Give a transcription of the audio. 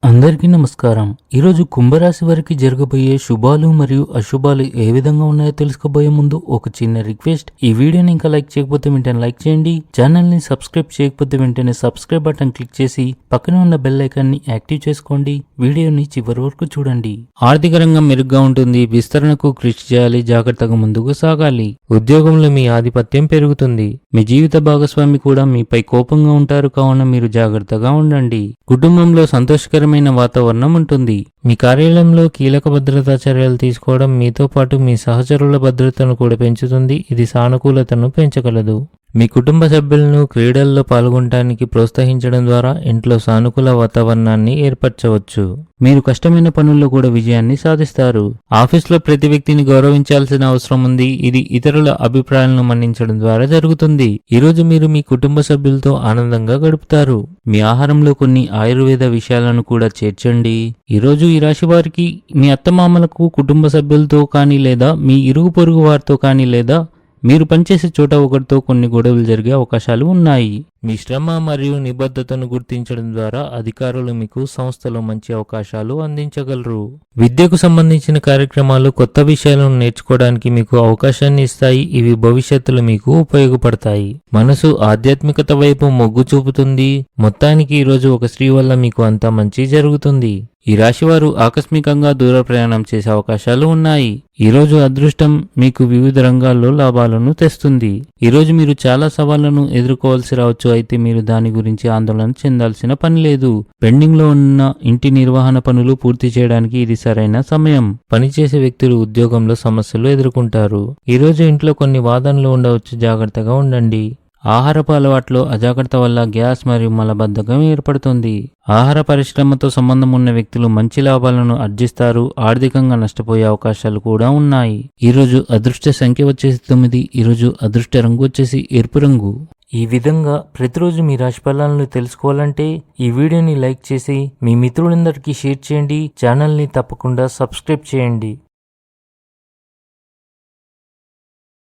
అందరికీ నమస్కారం. ఈరోజు కుంభరాశి వారికి జరగబోయే శుభాలు మరియు అశుభాలు ఏ విధంగా ఉన్నాయో తెలుసుకోబోయే ముందు ఒక చిన్న రిక్వెస్ట్. ఈ వీడియోని ఇంకా లైక్ చేయకపోతే వెంటనే లైక్ చేయండి. ఛానల్ ని సబ్స్క్రైబ్ చేయకపోతే వెంటనే సబ్స్క్రైబ్ బటన్ క్లిక్ చేసి పక్కనే ఉన్న బెల్ ఐకాన్ ని యాక్టివ్ చేసుకోండి. వీడియోని చివరి వరకు చూడండి. ఆర్థిక రంగం మెరుగ్గా ఉంటుంది. విస్తరణకు కృషి చేయాలి. జాగ్రత్తగా ముందుకు సాగాలి. ఉద్యోగంలో మీ ఆధిపత్యం పెరుగుతుంది. మీ జీవిత భాగస్వామి కూడా మీపై కోపంగా ఉంటారు, కావున మీరు జాగ్రత్తగా ఉండండి. కుటుంబంలో సంతోషకరమైన వాతావరణం ఉంటుంది. మీ కార్యాలయంలో కీలక భద్రతా చర్యలు తీసుకోవడం మీతో పాటు మీ సహచరుల భద్రతను కూడా పెంచుతుంది. ఇది సానుకూలతను పెంచగలదు. మీ కుటుంబ సభ్యులను క్రీడల్లో పాల్గొనడానికి ప్రోత్సహించడం ద్వారా ఇంట్లో సానుకూల వాతావరణాన్ని ఏర్పరచవచ్చు. మీరు కష్టమైన పనుల్లో కూడా విజయాన్ని సాధిస్తారు. ఆఫీస్లో ప్రతి వ్యక్తిని గౌరవించాల్సిన అవసరం ఉంది. ఇది ఇతరుల అభిప్రాయాలను మన్నించడం ద్వారా జరుగుతుంది. ఈరోజు మీరు మీ కుటుంబ సభ్యులతో ఆనందంగా గడుపుతారు. మీ ఆహారంలో కొన్ని ఆయుర్వేద విషయాలను కూడా చేర్చండి. ఈరోజు ఈ రాశి వారికి మీ అత్తమామలకు కుటుంబ సభ్యులతో కానీ లేదా మీ ఇరుగు పొరుగు వారితో కానీ లేదా మీరు పనిచేసే చోట ఒకరితో కొన్ని గొడవలు జరిగే అవకాశాలు ఉన్నాయి. మీ శ్రమ మరియు నిబద్ధతను గుర్తించడం ద్వారా అధికారులు మీకు సంస్థలో మంచి అవకాశాలు అందించగలరు. విద్యకు సంబంధించిన కార్యక్రమాలు కొత్త విషయాలను నేర్చుకోవడానికి మీకు అవకాశాన్ని ఇస్తాయి. ఇవి భవిష్యత్తులో మీకు ఉపయోగపడతాయి. మనసు ఆధ్యాత్మికత వైపు మొగ్గు చూపుతుంది. మొత్తానికి ఈరోజు ఒక స్త్రీ వల్ల మీకు అంతా మంచి జరుగుతుంది. ఈ రాశివారు ఆకస్మికంగా దూర ప్రయాణం చేసే అవకాశాలు ఉన్నాయి. ఈరోజు అదృష్టం మీకు వివిధ రంగాల్లో లాభాలను తెస్తుంది. ఈరోజు మీరు చాలా సవాళ్లను ఎదుర్కోవాల్సి రావచ్చు. అయితే మీరు దాని గురించి ఆందోళన చెందాల్సిన పని లేదు. పెండింగ్ లో ఉన్న ఇంటి నిర్వహణ పనులు పూర్తి చేయడానికి ఇది సరైన సమయం. పనిచేసే వ్యక్తులు ఉద్యోగంలో సమస్యలు ఎదుర్కొంటారు. ఈరోజు ఇంట్లో కొన్ని వాదనలు ఉండవచ్చు. జాగ్రత్తగా ఉండండి. ఆహారపు అలవాట్లో అజాగ్రత్త వల్ల గ్యాస్ మరియు మలబద్ధకం ఏర్పడుతుంది. ఆహార పరిశ్రమతో సంబంధం ఉన్న వ్యక్తులు మంచి లాభాలను ఆర్జిస్తారు. ఆర్థికంగా నష్టపోయే అవకాశాలు కూడా ఉన్నాయి. ఈరోజు అదృష్ట సంఖ్య వచ్చేసి 9. ఈరోజు అదృష్ట రంగు వచ్చేసి ఎరుపు రంగు. ఈ విధంగా ప్రతిరోజు మీ రాశి ఫలాలను తెలుసుకోవాలంటే ఈ వీడియోని లైక్ చేసి మీ మిత్రులందరికీ షేర్ చేయండి. ఛానల్ని తప్పకుండా సబ్స్క్రైబ్ చేయండి.